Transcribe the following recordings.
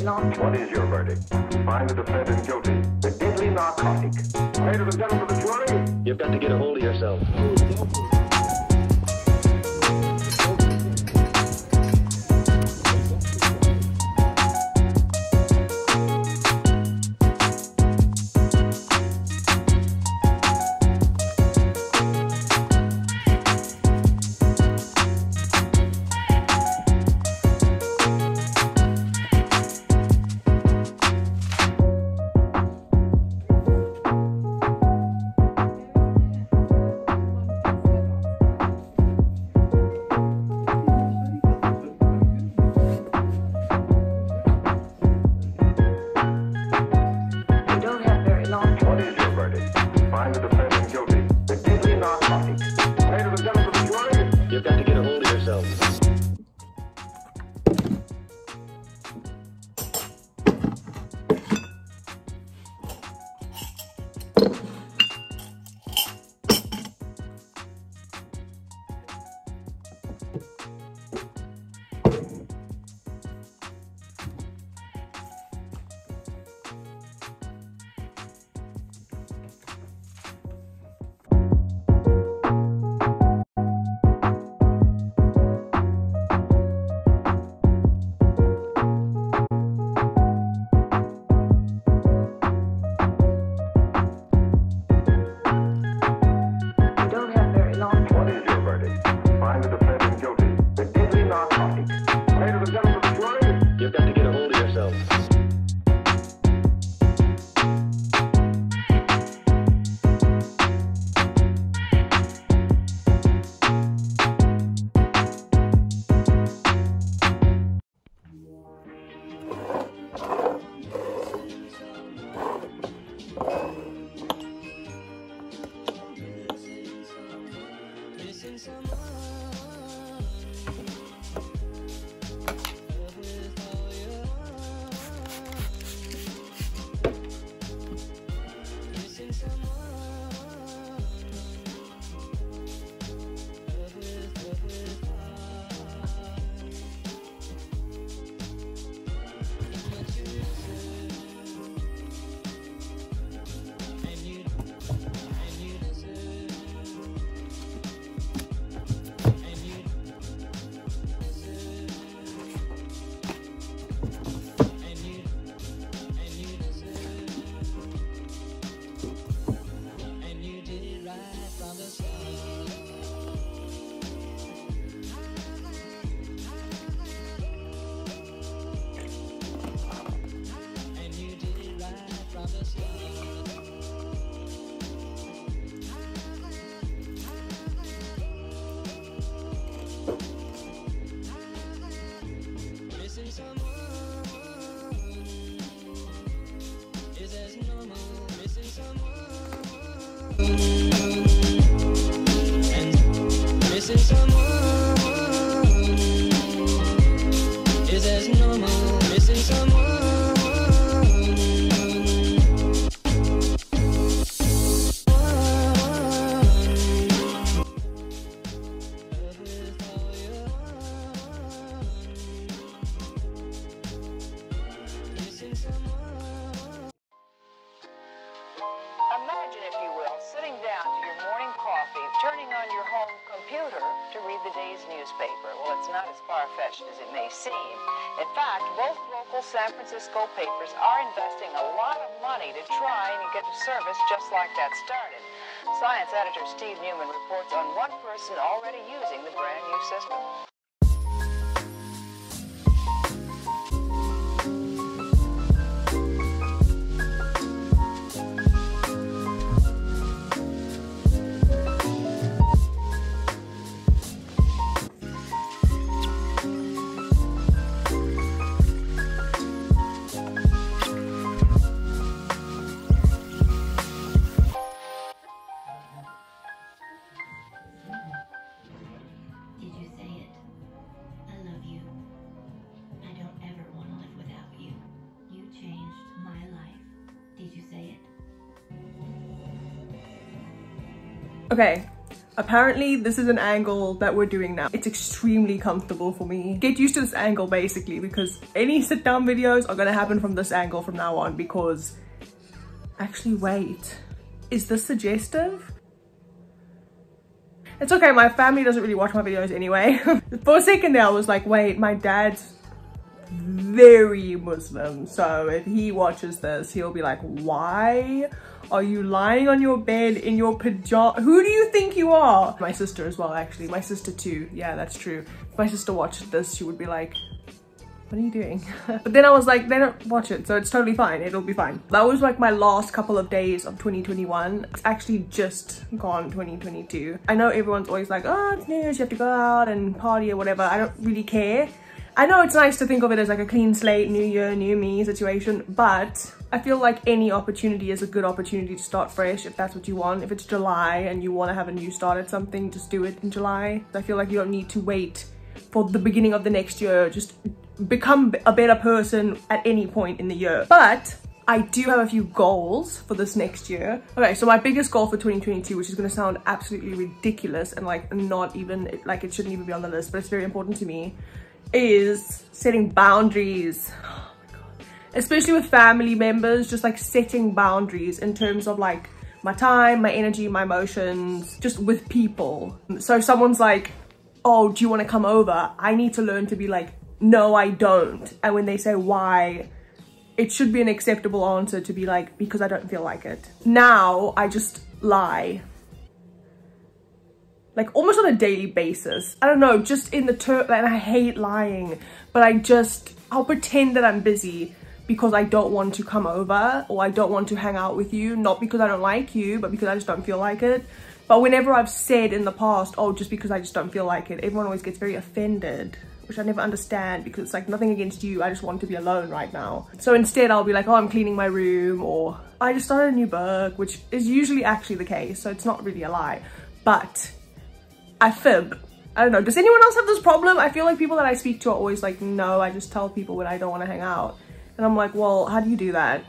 What is your verdict? Find the defendant guilty. The deadly narcotic. Ladies and gentlemen of the jury, you've got to get a hold of yourself. Imagine, if you will, sitting down to your morning coffee, turning on your home computer to read the day's newspaper. Well, it's not as far-fetched as it may seem. In fact, both local San Francisco papers are investing a lot of money to try and get a service just like that started. Science editor Steve Newman reports on one person already using the brand new system. Okay, Apparently this is an angle that we're doing now. It's extremely comfortable for me. Get used to this angle basically, because any sit down videos are gonna happen from this angle from now on. Because actually, wait, is this suggestive? It's okay, my family doesn't really watch my videos anyway. For a second there I was like, wait, my dad's very Muslim, so if he watches this he'll be like, why are you lying on your bed in your pajamas? Who do you think you are? My sister as well, actually. My sister too. Yeah, that's true. If my sister watched this, she would be like, what are you doing? But then I was like, they don't watch it, so it's totally fine. It'll be fine. That was like my last couple of days of 2021. It's actually just gone 2022. I know everyone's always like, oh, it's New Year's, you have to go out and party or whatever. I don't really care. I know it's nice to think of it as like a clean slate, new year, new me situation, but I feel like any opportunity is a good opportunity to start fresh if that's what you want. If it's July and you want to have a new start at something, just do it in July. I feel like you don't need to wait for the beginning of the next year. Just become a better person at any point in the year. But I do have a few goals for this next year. Okay, so my biggest goal for 2022, which is going to sound absolutely ridiculous and like not even, like it shouldn't even be on the list, but it's very important to me, is setting boundaries. Oh my god, especially with family members, just like setting boundaries in terms of like my time, my energy, my emotions, just with people. So if someone's like, oh, do you want to come over? I need to learn to be like, no, I don't. And when they say why, it should be an acceptable answer to be like, because I don't feel like it. Now I just lie, like almost on a daily basis. I don't know, just in the term, and I hate lying, but I'll pretend that I'm busy because I don't want to come over or I don't want to hang out with you, not because I don't like you, but because I just don't feel like it. But whenever I've said in the past, oh, just because I just don't feel like it, everyone always gets very offended, which I never understand, because it's like nothing against you, I just want to be alone right now. So instead I'll be like, oh, I'm cleaning my room, or I just started a new book, which is usually actually the case, so it's not really a lie, but I fib. I don't know, does anyone else have this problem? I feel like people that I speak to are always like, no, I just tell people when I don't want to hang out. And I'm like, well, how do you do that?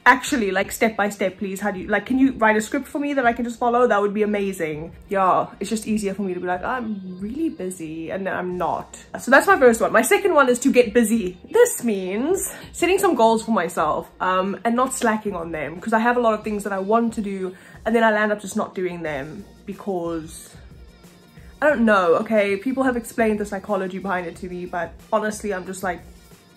Actually, like step by step, please. How do you, like, can you write a script for me that I can just follow? That would be amazing. Yeah, it's just easier for me to be like, I'm really busy, and then I'm not. So that's my first one. My second one is to get busy. This means setting some goals for myself, and not slacking on them, because I have a lot of things that I want to do and then I'll end up just not doing them because I don't know. Okay, people have explained the psychology behind it to me, but honestly I'm just like,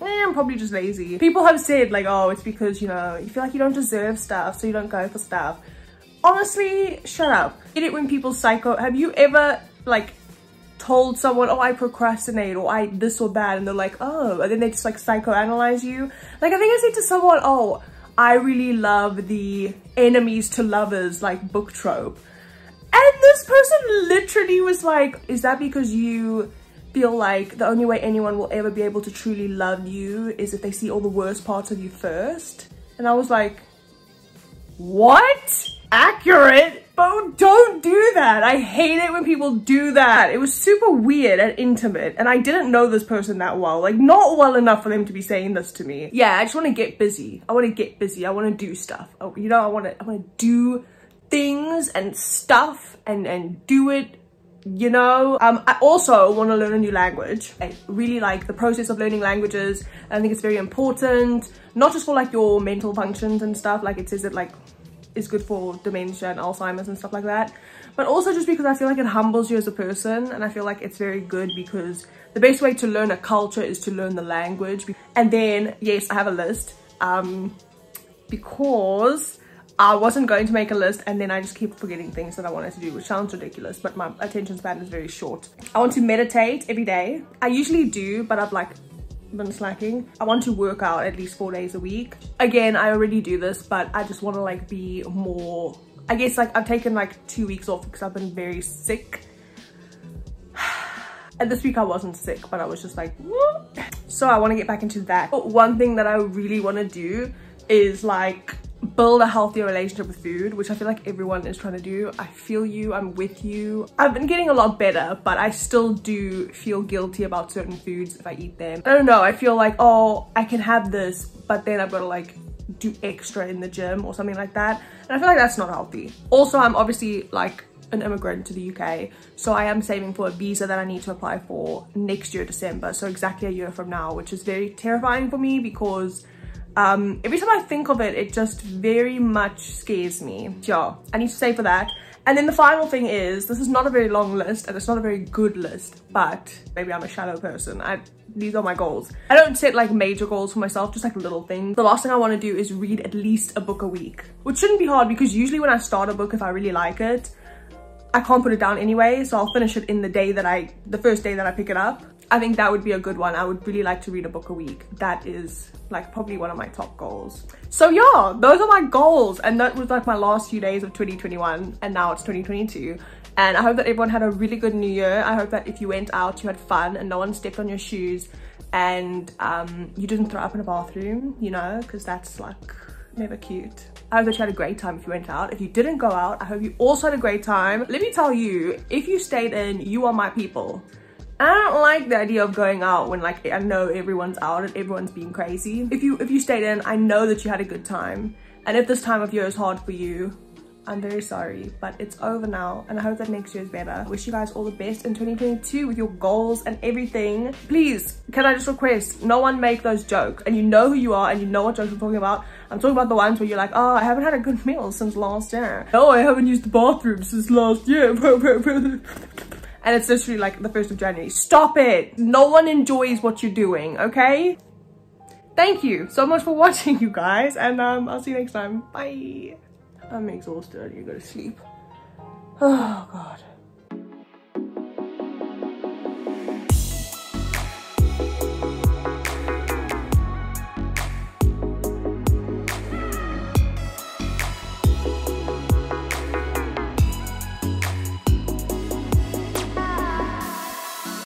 I'm probably just lazy. People have said like, oh, it's because, you know, you feel like you don't deserve stuff, so you don't go for stuff. Honestly, shut up. Get it when people psycho. Have you ever like told someone, oh, I procrastinate, or I this or that, and they're like, oh, and then they just like psychoanalyze you? Like, I think I said to someone, oh, I really love the enemies to lovers like book trope, and this person literally was like, is that because you feel like the only way anyone will ever be able to truly love you is if they see all the worst parts of you first? And I was like, what? Accurate, but don't do that. I hate it when people do that. It was super weird and intimate, and I didn't know this person that well, like not well enough for them to be saying this to me. Yeah, I just want to get busy. I want to get busy. I want to do stuff. Oh, you know, I want to do things and stuff and do it. You know, I also want to learn a new language. I really like the process of learning languages. I think it's very important, not just for like your mental functions and stuff, like it says it like is good for dementia and Alzheimer's and stuff like that, but also just because I feel like it humbles you as a person, and I feel like it's very good because the best way to learn a culture is to learn the language. And then, yes, I have a list, because I wasn't going to make a list and then I just keep forgetting things that I wanted to do, which sounds ridiculous, but my attention span is very short. I want to meditate every day. I usually do, but I've like been slacking. I want to work out at least 4 days a week. Again, I already do this, but I just want to like be more, I guess like I've taken like 2 weeks off because I've been very sick. And this week I wasn't sick, but I was just like, what? So I want to get back into that. But one thing that I really want to do is like build a healthier relationship with food, which I feel like everyone is trying to do. I feel you, I'm with you. I've been getting a lot better, but I still do feel guilty about certain foods if I eat them. I don't know, I feel like, oh, I can have this, but then I've got to like do extra in the gym or something like that. And I feel like that's not healthy. Also, I'm obviously like an immigrant to the UK. So I am saving for a visa that I need to apply for next year, December. So exactly a year from now, which is very terrifying for me because every time I think of it, it just very much scares me. Yeah, I need to save for that. And then the final thing is, this is not a very long list and it's not a very good list, but maybe I'm a shallow person. These are my goals. I don't set like major goals for myself, just like little things. The last thing I want to do is read at least a book a week, which shouldn't be hard because usually when I start a book, if I really like it, I can't put it down anyway. So I'll finish it in the first day that I pick it up. I think that would be a good one. I would really like to read a book a week. That is like probably one of my top goals. So yeah, those are my goals. And that was like my last few days of 2021 and now it's 2022. And I hope that everyone had a really good new year. I hope that if you went out, you had fun and no one stepped on your shoes and you didn't throw up in a bathroom, you know, because that's like never cute. I hope that you had a great time if you went out. If you didn't go out, I hope you also had a great time. Let me tell you, if you stayed in, you are my people. I don't like the idea of going out when like I know everyone's out and everyone's being crazy. If you stayed in, I know that you had a good time. And if this time of year is hard for you, I'm very sorry, but it's over now and I hope that next year is better. I wish you guys all the best in 2022 with your goals and everything. Please, can I just request, no one make those jokes, and you know who you are and you know what jokes I'm talking about. I'm talking about the ones where you're like, oh, I haven't had a good meal since last year. Oh, I haven't used the bathroom since last year. And it's literally like the 1st of January. Stop it. No one enjoys what you're doing, okay? Thank you so much for watching, you guys. And I'll see you next time. Bye. I'm exhausted. I need to go to sleep. Oh, God.